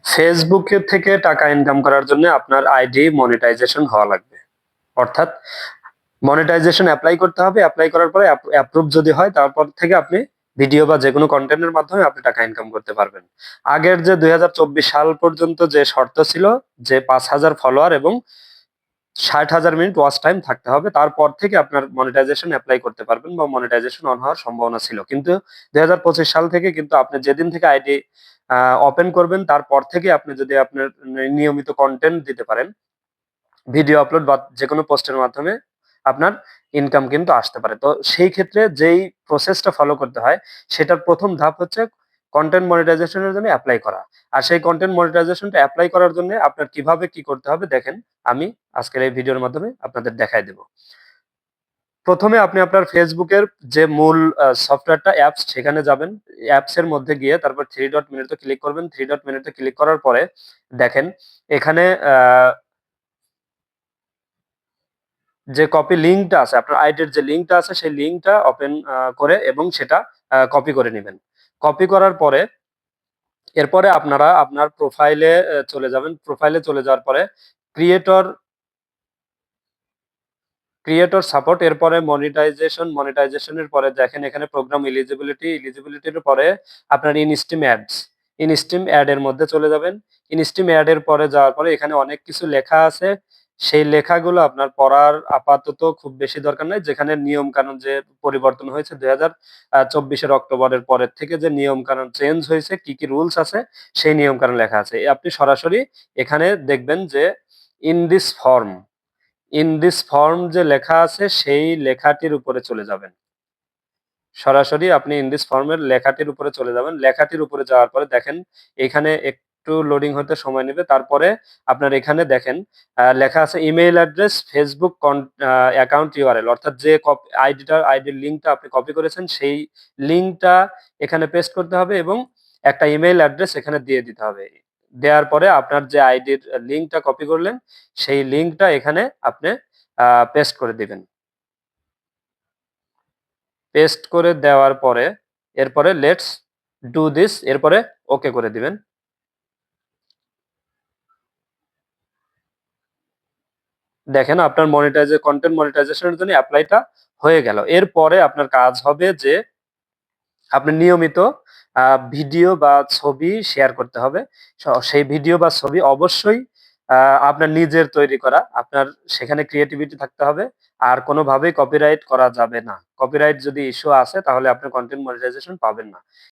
ফেসবুকে থেকে টাকা ইনকাম করার জন্য আপনার আইডি মনিটাইজেশন হওয়া লাগবে। অর্থাৎ মনিটাইজেশন এপ্লাই করতে হবে। এপ্লাই করার পরে অ্যাপ্রুভ যদি হয় তারপর থেকে আপনি ভিডিও বা যেকোনো কন্টেন্টের মাধ্যমে আপনি টাকা ইনকাম করতে পারবেন। আগের যে ২০২৪ সাল পর্যন্ত যে শর্ত ছিল যে ৫,০০০ ফলোয়ার এবং ৬০,০০০ মিনিট ওয়াচ টাইম থাকতে হবে। তারপর থেকে আপনার মনিটাইজেশন এপ্লাই করতে পারবেন বা মনিটাইজেশন অন হওয়ার সম্ভাবনা ছিল। কিন্তু ২০২৫ সাল থেকে কিন্তু আপনি যেদিন থেকে আইডি ওপেন করবেন তারপর থেকে আপনি যদি আপনার নিয়মিত কনটেন্ট দিতে পারেন, ভিডিও আপলোড বা যেকোনো পোস্টের মাধ্যমে আপনার ইনকাম কিন্তু আসতে পারে। তো সেই ক্ষেত্রে যেই প্রসেসটা ফলো করতে হয় সেটার ১ম ধাপ হচ্ছে কনটেন্ট মনিটাইজেশন এর জন্য এপ্লাই করা। আর সেই কনটেন্ট মনিটাইজেশনটা এপ্লাই করার জন্য আপনার কিভাবে কি করতে হবে দেখেন, আমি আজকের এই ভিডিওর মাধ্যমে আপনাদের দেখায় দেব। ১ম এ আপনি আপনার Facebook এর যে মূল সফটওয়্যারটা অ্যাপস সেখানে যাবেন। অ্যাপস এর মধ্যে গিয়ে তারপর 3 ডট মেনুতে ক্লিক করবেন। 3 ডট মেনুতে ক্লিক করার পরে দেখেন এখানে যে কপি লিঙ্কটা আছে, আপনার আইডির যে লিঙ্কটা আছে সেই লিঙ্কটা ওপেন করে এবং সেটা কপি করে নিবেন। কপি করার পরে এরপরে আপনারা আপনার প্রোফাইলে চলে যাবেন। প্রোফাইলে চলে যাওয়ার পরে ক্রিয়েটর ক্রিয়েটর সাপোর্ট এরপরে মনিটাইজেশন এর পরে দেখেন এখানে প্রোগ্রাম এলিজিবিলিটির পরে আপনার ইনস্ট্রিম অ্যাডস। ইনস্ট্রিম অ্যাড এর মধ্যে চলে যাবেন। ইনস্ট্রিম অ্যাড এর পরে যাওয়ার পরে এখানে অনেক কিছু লেখা আছে। সেই লেখাগুলো আপনার পড়ার আপাতত খুব বেশি দরকার নাই। যেখানে নিয়ম কানুন যে পরিবর্তন হয়েছে ২০২৪ এর অক্টোবরের পরের থেকে যে নিয়ম কানুন চেঞ্জ হয়েছে, কি, কি রুলস আছে সেই নিয়ম কানুন লেখা আছে। আপনি সরাসরি এখানে দেখবেন যে ইন দিস ফর্ম যে লেখা আছে সেই লেখাটির উপরে চলে যাবেন। সরাসরি আপনি ইন দিস ফর্ম এর লেখাটির উপরে চলে যাবেন। লেখাটির উপরে যাওয়ার পরে দেখেন এখানে একটু লোডিং হতে সময় নেবে। তারপরে আপনার এখানে দেখেন লেখা আছে email address, Facebook account URL অর্থাৎ যে আইডির লিংকটা আপনি কপি করেছেন সেই লিংকটা এখানে পেস্ট করতে হবে এবং একটা ইমেইল অ্যাড্রেস এখানে দিয়ে দিতে হবে। দেওয়ার পরে আপনার যে আইডির লিংকটা কপি করলেন সেই লিংকটা এখানে আপনি পেস্ট করে দিবেন। পেস্ট করে দেওয়ার পরে এরপরে লেটস ডু দিস এরপরে ওকে করে দিবেন। দেখেন আপনার কনটেন্ট মনিটাইজেশনের জন্য এপ্লাইটা হয়ে গেল। এরপরে আপনার কাজ হবে যে আপনি নিয়মিত ভিডিও বা ছবি শেয়ার করতে হবে। সেই ভিডিও বা ছবি অবশ্যই আপনার নিজের তৈরি করা। আপনার সেখানে ক্রিয়েটিভিটি থাকতে হবে। আর কোনোভাবেই কপিরাইট করা যাবে না। কপিরাইট যদি ইস্যু আসে তাহলে আপনি কনটেন্ট মনিটাইজেশন পাবেন না।